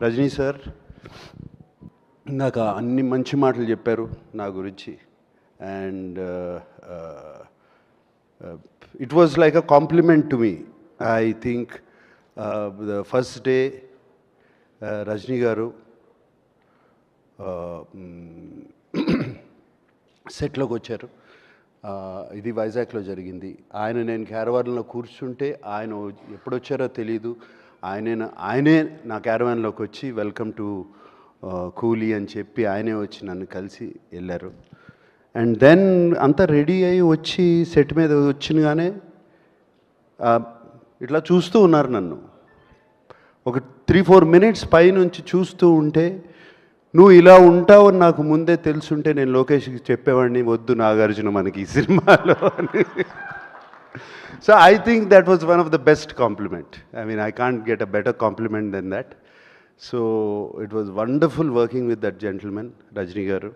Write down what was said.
Rajani sir ఇందాక అన్ని మంచి మాటలు చెప్పారు నా గురించి. And it was like a compliment to me. I think the first day Rajini గారు సెట్లోకి వచ్చారు. ఇది వైజాగ్లో జరిగింది. నేను క్యారవాన్లో కూర్చుంటే ఆయన ఎప్పుడొచ్చారో తెలీదు. ఆయనే నా క్యారవాన్లోకి వచ్చి వెల్కమ్ టు కూలీ అని చెప్పి ఆయనే వచ్చి నన్ను కలిసి వెళ్ళారు. అండ్ దెన్ అంతా రెడీ అయ్యి వచ్చి సెట్ మీద వచ్చినగానే ఇట్లా చూస్తూ ఉన్నారు నన్ను. ఒక 3-4 మినిట్స్ పైనుంచి చూస్తూ ఉంటే, నువ్వు ఇలా ఉంటావని నాకు ముందే తెలుసుంటే నేను లోకేష్కి చెప్పేవాడిని, వద్దు నాగార్జున మనకి ఈ సినిమాలో అని. So I think that was one of the best compliment. I mean I can't get a better compliment then that. So it was wonderful working with that gentlemen, Rajini గారు.